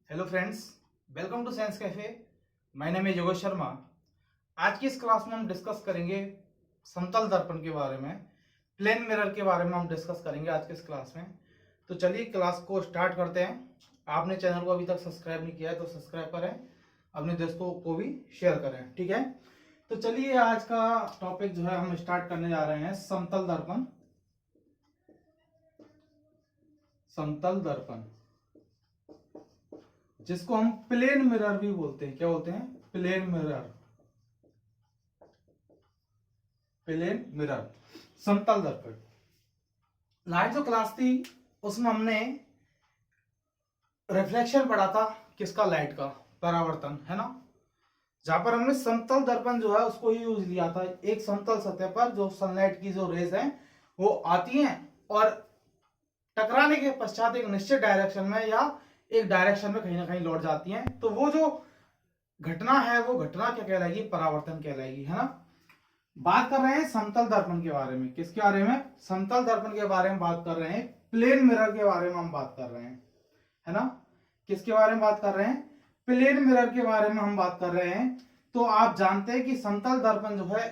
Hello friends, welcome to science cafe. My name है योगेश शर्मा। आज की इस क्लास में हम डिस्कस करेंगे समतल दर्पण के बारे में, प्लेन मिरर के बारे में हम डिस्कस करेंगे आज के इस क्लास में। तो चलिए क्लास को स्टार्ट करते हैं। आपने चैनल को अभी तक सब्सक्राइब नहीं किया है तो सब्सक्राइब करें, अपने दोस्तों को भी शेयर करें, ठीक है। तो चलिए आज का टॉपिक जो है हम स्टार्ट करने जा रहे हैं समतल दर्पण। समतल दर्पण जिसको हम प्लेन मिरर भी बोलते हैं। क्या बोलते हैं? Plane mirror. प्लेन मिरर, समतल दर्पण। लास्ट जो क्लास थी उसमें हमने रिफ्लेक्शन पढ़ा था। किसका? लाइट का, परावर्तन, है ना। जहां पर हमने समतल दर्पण जो है उसको ही यूज लिया था। एक समतल सतह पर जो सनलाइट की जो रेज है वो आती हैं और टकराने के पश्चात एक निश्चित डायरेक्शन में या एक डायरेक्शन में कहीं ना कहीं लौट जाती हैं। तो वो जो घटना है वो घटना क्या कहलाएगी? परावर्तन कहलाएगी, है ना। बात कर रहे हैं समतल दर्पण के बारे में। किसके बारे में? समतल दर्पण के बारे में बात कर रहे हैं। प्लेन मिरर के बारे में हम बात कर रहे हैं, है ना। किसके बारे में बात कर रहे हैं? प्लेन मिरर के बारे में हम बात कर रहे हैं। तो आप जानते हैं कि समतल दर्पण जो है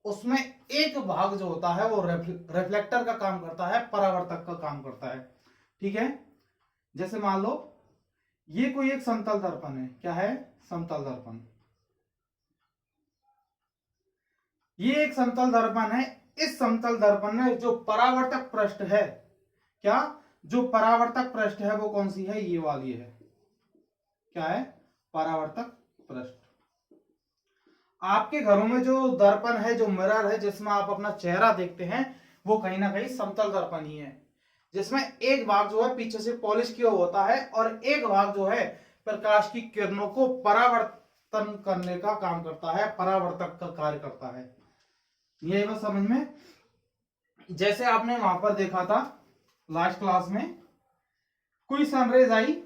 उसमें एक भाग जो होता है वो रिफ्लेक्टर का काम करता है, परावर्तक का काम करता है, ठीक है। जैसे मान लो ये कोई एक समतल दर्पण है। क्या है? समतल दर्पण। ये एक समतल दर्पण है। इस समतल दर्पण में जो परावर्तक पृष्ठ है, क्या? जो परावर्तक पृष्ठ है वो कौन सी है? ये वाली है। क्या है? परावर्तक पृष्ठ। आपके घरों में जो दर्पण है, जो मिरर है जिसमें आप अपना चेहरा देखते हैं, वो कहीं ना कहीं समतल दर्पण ही है, जिसमें एक भाग जो है पीछे से पॉलिश किया होता है और एक भाग जो है प्रकाश की किरणों को परावर्तन करने का काम करता है, परावर्तक का कार्य करता है। ये बस समझ में। जैसे आपने वहां पर देखा था लास्ट क्लास में, कोई सनरेज आई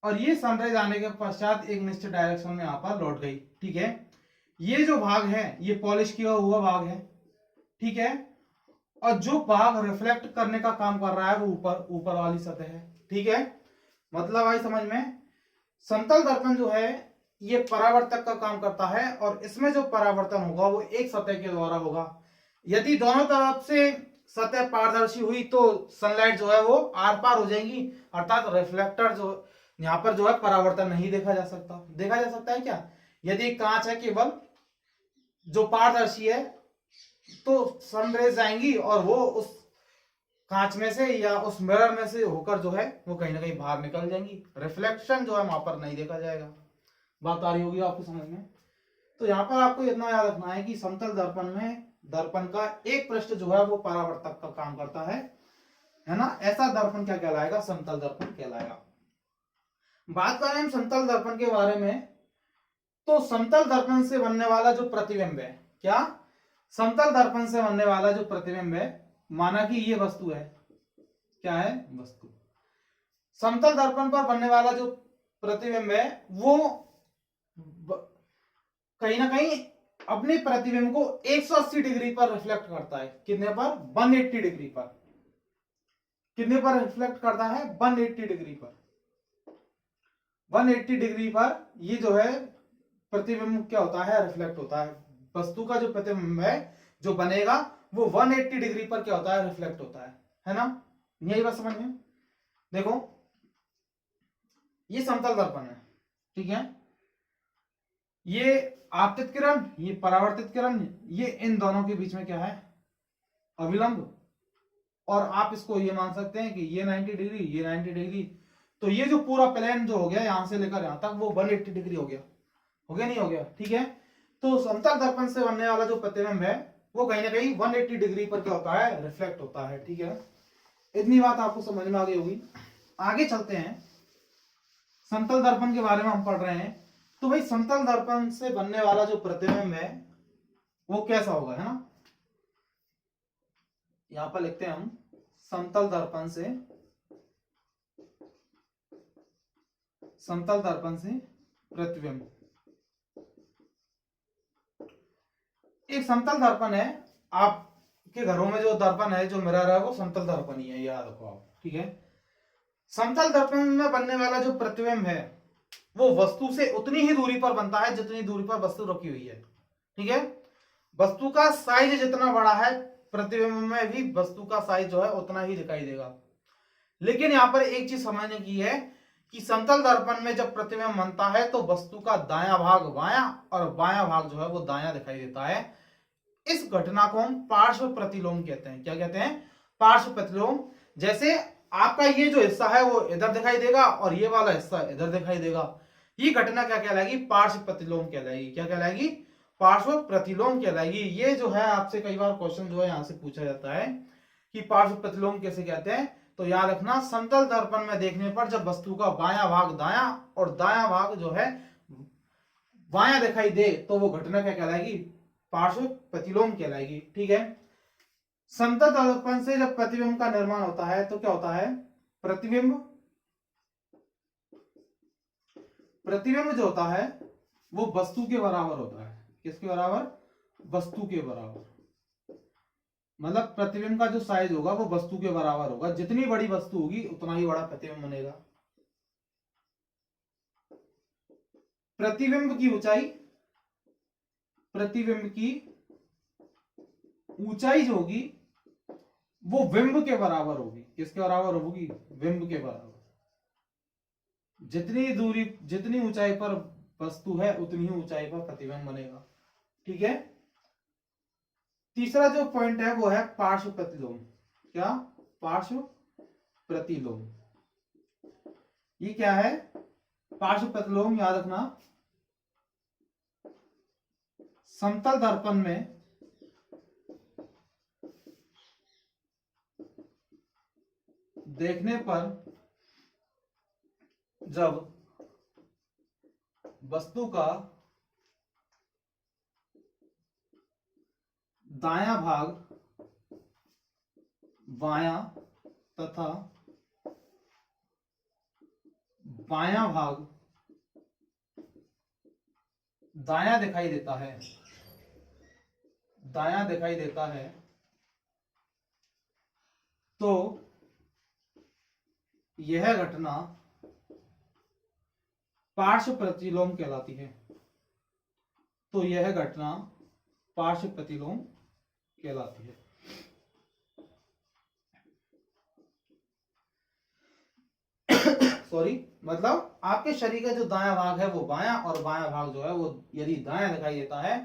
और ये सनरेज आने के पश्चात एक निश्चित डायरेक्शन में यहां पर लौट गई, ठीक है। ये जो भाग है ये पॉलिश किया हुआ भाग है, ठीक है। और जो भाग रिफ्लेक्ट करने का काम कर रहा है वो ऊपर ऊपर वाली सतह है, ठीक है। मतलब आई समझ में। समतल दर्पण जो है ये परावर्तक का काम करता है और इसमें जो परावर्तन होगा वो एक सतह के द्वारा होगा। यदि दोनों तरफ से सतह पारदर्शी हुई तो सनलाइट जो है वो आर पार हो जाएगी, अर्थात रिफ्लेक्टर जो यहां पर जो है परावर्तन नहीं देखा जा सकता। देखा जा सकता है क्या? यदि कांच है केवल जो पारदर्शी है तो सनरेज आएंगी और वो उस कांच में से या उस मिरर में से होकर जो है वो कहीं ना कहीं बाहर निकल जाएंगी। रिफ्लेक्शन जो है वहां पर नहीं देखा जाएगा। बात आ रही होगी आपको समझ में। तो यहाँ पर आपको इतना याद रखना है कि समतल दर्पण में दर्पण का एक पृष्ठ जो है वो परावर्तक का काम करता है ना। ऐसा दर्पण क्या कहलाएगा? समतल दर्पण कहलाएगा। बात करें हम समतल दर्पण के बारे में, तो समतल दर्पण से बनने वाला जो प्रतिबिंब है, क्या? समतल दर्पण से बनने वाला जो प्रतिबिंब है, माना कि ये वस्तु है। क्या है? वस्तु। समतल दर्पण पर बनने वाला जो प्रतिबिंब है वो कहीं ना कहीं अपने प्रतिबिंब को 180 डिग्री पर रिफ्लेक्ट करता है। कितने पर? 180 डिग्री पर। कितने पर रिफ्लेक्ट करता है? 180 डिग्री पर। 180 डिग्री पर ये जो है प्रतिबिंब क्या होता है? रिफ्लेक्ट होता है। वस्तु का जो प्रतिबिंब है जो बनेगा वो 180 डिग्री पर क्या होता है? रिफ्लेक्ट होता है ना। यही बात समझ में। देखो ये समतल दर्पण है, ठीक है। ये आपतित किरण, ये परावर्तित किरण, ये इन दोनों के बीच में क्या है? अविलंब। और आप इसको ये मान सकते हैं कि ये 90 डिग्री, ये 90 डिग्री। तो ये जो पूरा प्लेन जो हो गया यहां से लेकर यहां तक वो 180 डिग्री हो गया। हो गया? नहीं हो गया? ठीक है। तो समतल दर्पण से बनने वाला जो प्रतिबिंब है वो कहीं ना कहीं 180 डिग्री पर क्या होता है? रिफ्लेक्ट होता है, ठीक है। इतनी बात आपको समझ में आ गई होगी। आगे चलते हैं। समतल दर्पण के बारे में हम पढ़ रहे हैं। तो भाई समतल दर्पण से बनने वाला जो प्रतिबिंब है वो कैसा होगा, है ना। यहां पर लिखते हैं हम समतल दर्पण से, समतल दर्पण से प्रतिबिंब। एक समतल दर्पण है। आपके घरों में जो दर्पण है, जो मिरर है, वो समतल दर्पण ही है, याद रखो आप, ठीक है। समतल दर्पण में बनने वाला जो प्रतिबिंब है वो वस्तु से उतनी ही दूरी पर बनता है जितनी दूरी पर वस्तु रखी हुई है। ठीक है, वस्तु का साइज जितना बड़ा है प्रतिबिंब में भी वस्तु का साइज जो है उतना ही दिखाई देगा। लेकिन यहां पर एक चीज समझने की है कि समतल दर्पण में जब प्रतिबिंब बनता है तो वस्तु का दायां भाग बायां और बायां भाग जो है वो दायां दिखाई देता है। इस घटना को हम पार्श्व प्रतिलोम कहते हैं। क्या कहते हैं? पार्श्व प्रतिलोम। जैसे आपका ये जो हिस्सा है वो इधर दिखाई देगा और ये वाला हिस्सा इधर दिखाई देगा। ये घटना क्या कहलाएगी? पार्श्व प्रतिलोम कहलाएगी। क्या कहलाएगी? पार्श्व प्रतिलोम कहलाएगी। ये जो है आपसे कई बार क्वेश्चन जो है यहां से पूछा जाता है कि पार्श्व प्रतिलोम कैसे कहते हैं। तो याद रखना, समतल दर्पण में देखने पर जब वस्तु का बायां भाग दायां और दायां भाग जो है बायां दिखाई दे तो वो घटना क्या कहलाएगी? पार्श्व प्रतिलोम कहलाएगी। ठीक है, समतल दर्पण से जब प्रतिबिंब का निर्माण होता है तो क्या होता है? प्रतिबिंब जो होता है वो वस्तु के बराबर होता है। किसके बराबर? वस्तु के बराबर। मतलब प्रतिबिंब का जो साइज होगा वो वस्तु के बराबर होगा। जितनी बड़ी वस्तु होगी उतना ही बड़ा प्रतिबिंब बनेगा। प्रतिबिंब की ऊंचाई, प्रतिबिंब की ऊंचाई जो होगी वो बिंब के बराबर होगी। किसके बराबर होगी? बिंब के बराबर। जितनी दूरी, जितनी ऊंचाई पर वस्तु है उतनी ही ऊंचाई पर प्रतिबिंब बनेगा। ठीक है, तीसरा जो पॉइंट है वो है पार्श्व प्रतिलोम। क्या? पार्श्व प्रतिलोम। ये क्या है? पार्श्व प्रतिलोम याद रखना, समतल दर्पण में देखने पर जब वस्तु का दायां भाग बायां तथा बायां भाग दायां दिखाई देता है, दायां दिखाई देता है, तो यह घटना पार्श्व प्रतिलोम कहलाती है। तो यह घटना पार्श्व प्रतिलोम कहलाती है। सॉरी, मतलब आपके शरीर का जो दायां भाग है वो बायां और बायां भाग जो है वो यदि दायां दिखाई देता है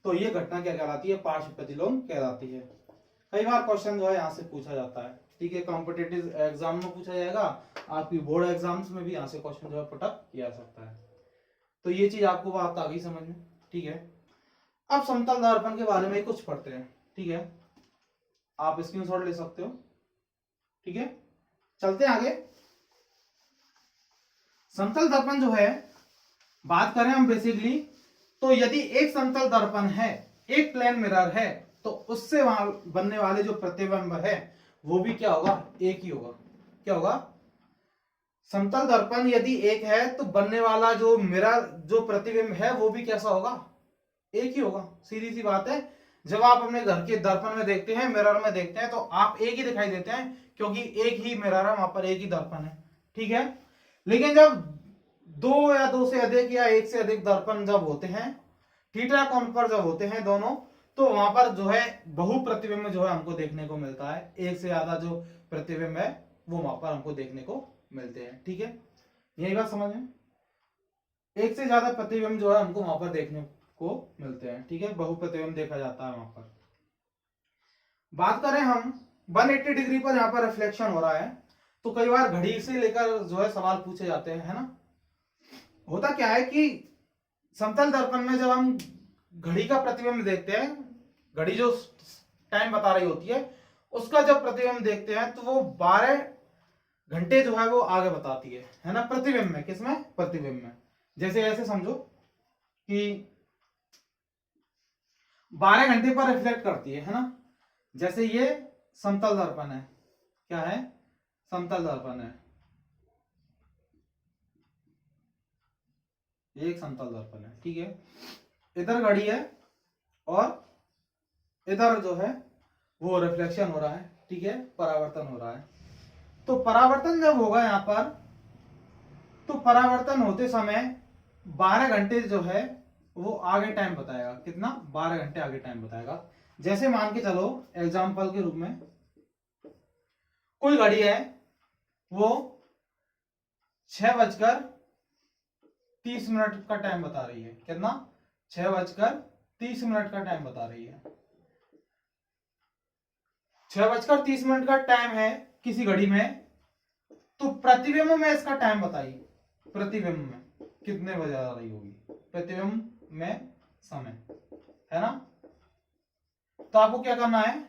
तो ये घटना क्या कहलाती है? पार्श्व प्रतिलोम कहलाती है। कई बार क्वेश्चन जो है यहां से पूछा जाता है। ठीक है, कॉम्पिटिटिव एग्जाम में पूछा जाएगा, आपकी बोर्ड एग्जाम्स में भी यहाँ से क्वेश्चन जो है पुटअप किया जा सकता है। तो ये चीज आपको बात आ गई समझ में। ठीक है, अब समतल दर्पण के बारे में कुछ पढ़ते हैं। ठीक है, आप स्क्रीनशॉट ले सकते हो। ठीक है, चलते हैं आगे। समतल दर्पण जो है, बात करें हम बेसिकली, तो यदि एक समतल दर्पण है, एक प्लेन मिरर है, तो उससे वहां बनने वाले जो प्रतिबिंब है वो भी क्या होगा? एक ही होगा। क्या होगा? समतल दर्पण यदि एक है तो बनने वाला जो मिरर, जो प्रतिबिंब है वो भी कैसा होगा? एक ही होगा। सीधी सी बात है। जब आप अपने घर के दर्पण में देखते हैं, मिरर में देखते हैं, तो आप एक ही दिखाई देते हैं क्योंकि एक ही मिरर है, वहां पर एक ही दर्पण है। ठीक है, लेकिन जब दो या दो से अधिक या एक से अधिक दर्पण जब होते हैं, थीटा कोण पर जब होते हैं दोनों, तो वहां पर जो है बहु प्रतिबिंब जो है हमको देखने को मिलता है। एक से ज्यादा जो प्रतिबिंब है वो वहां पर हमको देखने को मिलते हैं। ठीक है, यही बात समझ में। एक से ज्यादा प्रतिबिंब जो है हमको वहां पर देखने को मिलते हैं। ठीक है, बहु प्रतिबिंब देखा जाता है वहां पर। बात करें हम 180 डिग्री पर यहाँ पर रिफ्लेक्शन हो रहा है, तो कई बार घड़ी से लेकर जो है सवाल पूछे जाते हैं, है ना। होता क्या है कि समतल दर्पण में जब हम घड़ी का प्रतिबिंब देखते हैं, घड़ी जो टाइम बता रही होती है उसका जब प्रतिबिंब देखते हैं तो वो 12 घंटे जो है वो आगे बताती है ना, प्रतिबिंब में। किसमें? प्रतिबिंब में। जैसे ऐसे समझो कि 12 घंटे पर रिफ्लेक्ट करती है ना। जैसे ये समतल दर्पण है। क्या है? समतल दर्पण है। ये एक समतल दर्पण है। ठीक है, इधर घड़ी है और इधर जो है वो रिफ्लेक्शन हो रहा है। ठीक है, परावर्तन हो रहा है। तो परावर्तन जब होगा यहां पर, तो परावर्तन होते समय 12 घंटे जो है वो आगे टाइम बताएगा। कितना? 12 घंटे आगे टाइम बताएगा। जैसे मान के चलो एग्जाम्पल के रूप में कोई घड़ी है, वो 6:30 का टाइम बता रही है। कितना? 6:30 का टाइम बता रही है। 6:30 का टाइम है किसी घड़ी में, तो प्रतिबिंब में इसका टाइम बताइए। प्रतिबिंब में कितने बजे आ रही होगी? प्रतिबिंब में समय है ना। तो आपको क्या करना है,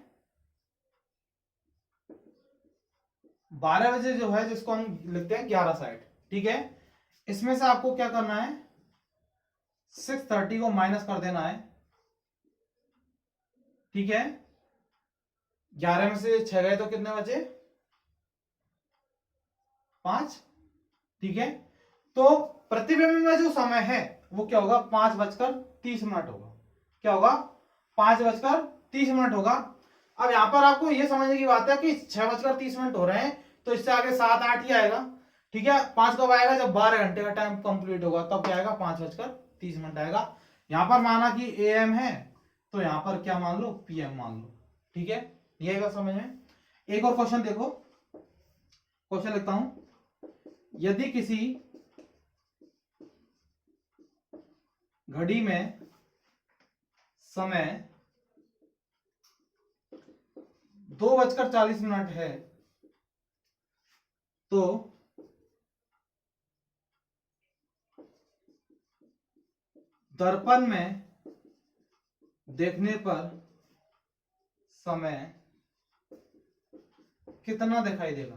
12 बजे जो है, जिसको हम लिखते हैं 11:60, ठीक है, इसमें से आपको क्या करना है, 6:30 को माइनस कर देना है। ठीक है, 11 में से 6 गए तो कितने बचे? 5। ठीक है, तो प्रतिबिंब में जो समय है वो क्या होगा? 5:30 होगा। क्या होगा? 5:30 होगा। अब यहां पर आपको ये समझने की बात है कि 6:30 हो रहे हैं, तो इससे आगे 7-8 ही आएगा। ठीक है, 5 कब आएगा? जब 12 घंटे का टाइम कंप्लीट होगा, तब क्या आएगा? 5:30 आएगा। यहां पर माना कि AM है, तो यहां पर क्या मान लो? PM मान लो। ठीक है, ये आएगा समझ में। एक और क्वेश्चन देखो, क्वेश्चन लिखता हूं। यदि किसी घड़ी में समय 2:40 है, तो दर्पण में देखने पर समय कितना दिखाई देगा?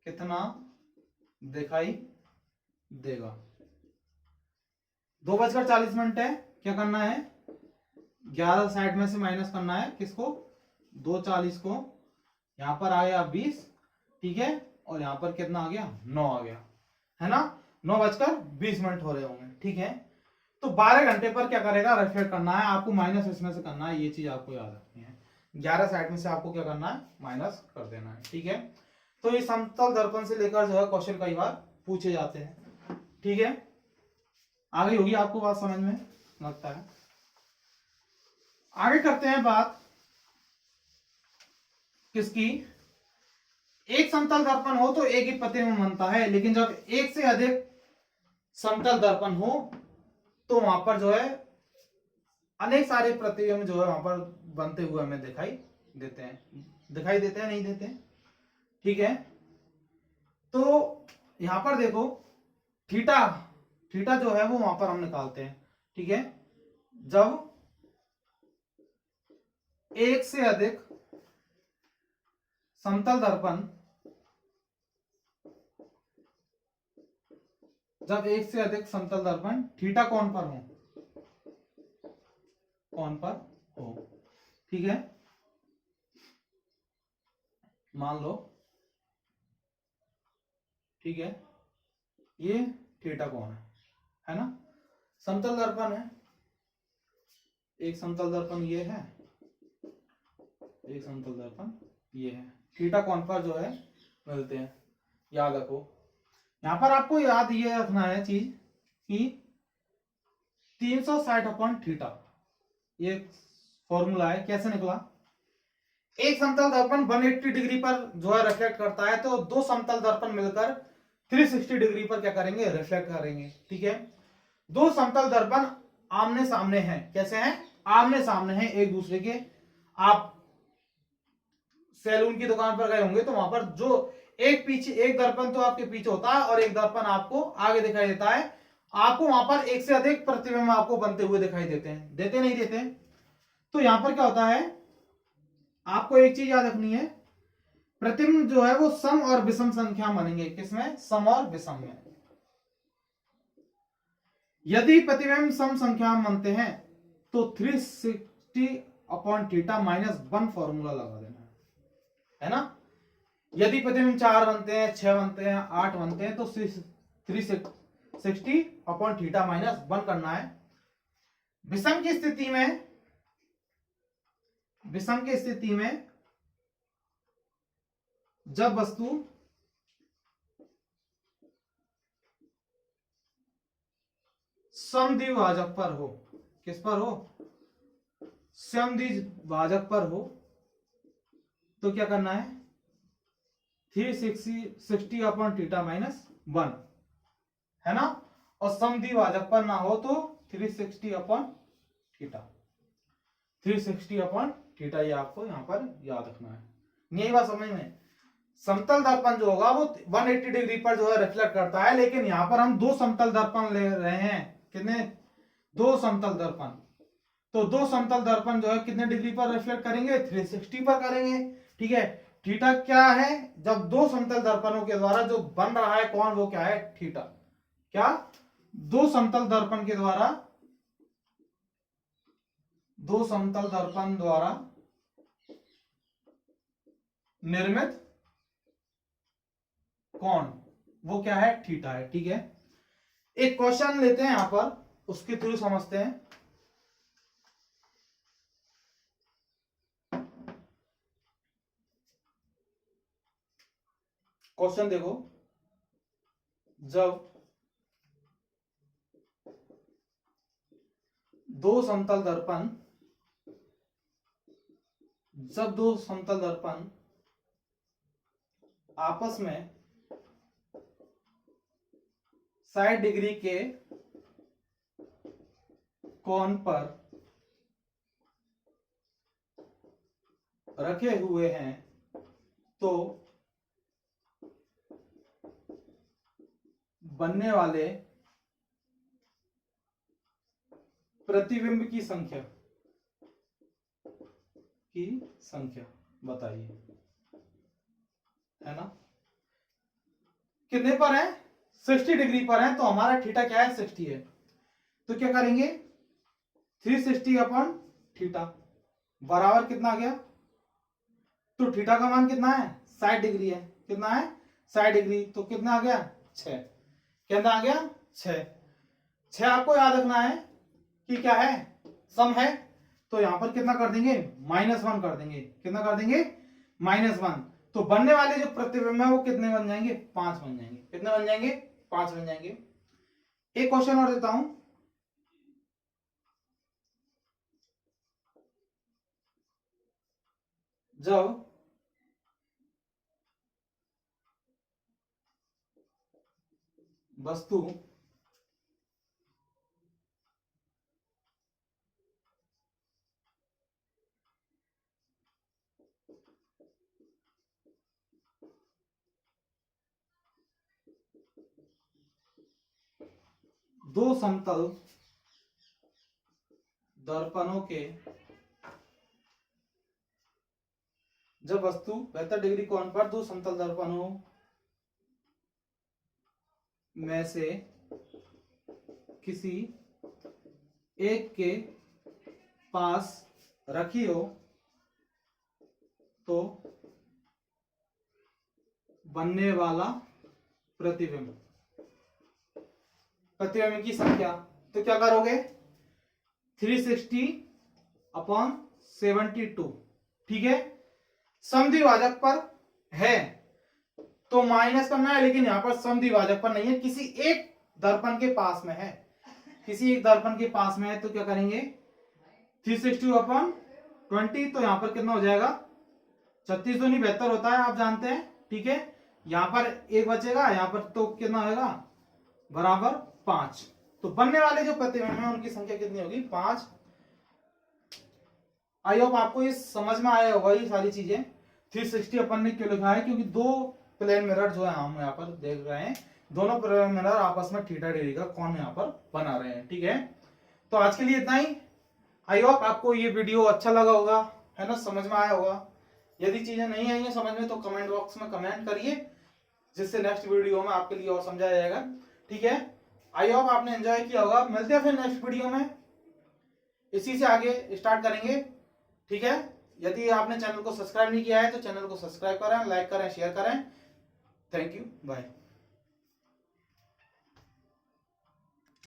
कितना दिखाई देगा? 2:40 है, क्या करना है? 11:60 में से माइनस करना है। किसको? 2:40 को। यहां पर आ गया 20। ठीक है, और यहां पर कितना आ गया? 9 आ गया, है ना। 9:20 हो रहे होंगे। ठीक है, तो 12 घंटे पर क्या करेगा? रिफ्लेक्ट करना है आपको, माइनस इसमें से करना है। ये चीज आपको याद रखनी है। 11:60 में से आपको क्या करना है? माइनस कर देना है। ठीक है, तो ये समतल दर्पण से लेकर जो है क्वेश्चन कई बार पूछे जाते हैं। ठीक है, आगे होगी आपको बात समझ में लगता है। आगे करते हैं बात किसकी? एक समतल दर्पण हो तो एक ही प्रतिबिंब बनता है, लेकिन जब एक से अधिक समतल दर्पण हो तो वहां पर जो है अनेक सारे प्रतिबिंब जो है वहां पर बनते हुए हमें दिखाई देते हैं। दिखाई देते हैं, नहीं देते हैं? ठीक है, तो यहां पर देखो, थीटा, थीटा जो है वो वहां पर हम निकालते हैं। ठीक है, जब एक से अधिक समतल दर्पण, जब एक से अधिक समतल दर्पण थीटा कोण पर हो, कोण पर हो, ठीक है, मान लो, ठीक है, ये थीटा कोण है ना। समतल दर्पण है, एक समतल दर्पण ये है, एक समतल दर्पण ये है। थीटा कोण पर जो है मिलते हैं, याद रखो। यहां पर आपको याद ये रखना है चीज कि 360/थीटा ये फॉर्मूला है। कैसे निकला? एक समतल दर्पण 180 डिग्री पर जो है रिफ्लेक्ट करता है, तो दो समतल दर्पण मिलकर 360 डिग्री पर क्या करेंगे? रिफ्लेक्ट करेंगे। ठीक है, दो समतल दर्पण आमने सामने हैं। कैसे हैं? आमने सामने हैं एक दूसरे के। आप सैलून की दुकान पर गए होंगे तो वहां पर जो एक पीछे, एक दर्पण तो आपके पीछे होता है और एक दर्पण आपको आगे दिखाई देता है। आपको वहां पर एक से अधिक प्रतिबिंब आपको बनते हुए दिखाई देते हैं। देते नहीं देते? तो यहां पर क्या होता है, आपको एक चीज याद रखनी है, प्रतिबिंब जो है वो सम और विषम संख्या बनेंगे। किसमें? सम और विषम में। यदि प्रतिबिंब सम संख्या बनते हैं तो 360/थीटा -1 फॉर्मूला लगा देना है ना। यदि प्रतिबिंब 4 बनते हैं, 6 बनते हैं, 8 बनते हैं, तो 360/थीटा -1 करना है। विषम की स्थिति में, विषम की स्थिति में जब वस्तु समद्विभाजक पर हो, किस पर हो, समद्विभाजक पर हो, तो क्या करना है, 360 अपॉन थीटा माइनस 1, है ना। और समद्विभाजक पर ना हो तो 360 अपॉन थीटा, 360 अपॉन थीटा, ये आपको यहां पर याद रखना है। यही बात समझ में। समतल दर्पण जो होगा वो 180 डिग्री पर जो है रिफ्लेक्ट करता है, लेकिन यहां पर हम दो समतल दर्पण ले रहे हैं। कितने, दो समतल दर्पण। तो दो समतल दर्पण जो है कितने डिग्री पर रिफ्लेक्ट करेंगे, 360 पर करेंगे, ठीक है। थीटा क्या है, जब दो समतल दर्पणों के द्वारा जो बन रहा है कोण वो क्या है, थीटा। क्या, दो समतल दर्पण के द्वारा, दो समतल दर्पण द्वारा निर्मित कोण वो क्या है, थीटा है, ठीक है। एक क्वेश्चन लेते हैं यहां पर, उसके थ्रू समझते हैं। क्वेश्चन देखो, जब दो समतल दर्पण, जब दो समतल दर्पण आपस में 60 डिग्री के कोण पर रखे हुए हैं तो बनने वाले प्रतिबिंब की संख्या बताइए, है ना। कितने पर है, 60 डिग्री पर है, तो हमारा थीटा क्या है, 60 है। तो क्या करेंगे, 360 अपॉन थीटा बराबर कितना आ गया, तो थीटा का मान कितना है, 60 डिग्री है, कितना है, 60 डिग्री, तो कितना आ गया, 6, कितना आ गया, 6। 6 आपको याद रखना है कि क्या है, सम है, तो यहां पर कितना कर देंगे, -1 कर देंगे, कितना कर देंगे, -1। तो बनने वाले जो प्रतिबिंब है वो कितने बन जाएंगे, 5 बन जाएंगे, कितने बन जाएंगे, 5 बन जाएंगे। एक क्वेश्चन और देता हूं, जब वस्तु दो समतल दर्पणों के, जब वस्तु 72 डिग्री कोण पर दो समतल दर्पणों में से किसी एक के पास रखी हो तो बनने वाला प्रतिबिंब की संख्या, तो क्या करोगे, 360 अपॉन 72, ठीक है। समद्विभाजक पर है तो माइनस करना है, लेकिन यहां पर समद्विभाजक पर नहीं है, किसी एक दर्पण के पास में है, किसी एक दर्पण के पास में है, तो क्या करेंगे, 360 अपॉन 20, तो यहां पर कितना हो जाएगा, 36 तो नहीं 72 होता है, आप जानते हैं, ठीक है। यहां पर एक बचेगा, यहां पर तो कितना होगा, बराबर 5। तो बनने वाले जो प्रतिबिंब है उनकी संख्या कितनी होगी, 5। आई होप आपको ये समझ में आया होगा, ये सारी चीजें। 360 अपन ने क्यों लिखा है, क्योंकि दो प्लेन मिरर जो है हम यहाँ पर देख रहे हैं, दोनों प्लेन मिरर आपस में थीटा डिग्री का कोण यहाँ पर बना रहे हैं, ठीक है। तो आज के लिए इतना ही। आई होप आपको ये वीडियो अच्छा लगा होगा, है ना, समझ में आया होगा। यदि चीजें नहीं आई है समझ में तो कमेंट बॉक्स में कमेंट करिए, जिससे नेक्स्ट वीडियो में आपके लिए और समझाया जाएगा, ठीक है। आई होप आपने एंजॉय किया होगा। मिलते हैं फिर नेक्स्ट वीडियो में, इसी से आगे स्टार्ट करेंगे, ठीक है। यदि आपने चैनल को सब्सक्राइब नहीं किया है तो चैनल को सब्सक्राइब करें, लाइक करें, शेयर करें। Thank you, bye.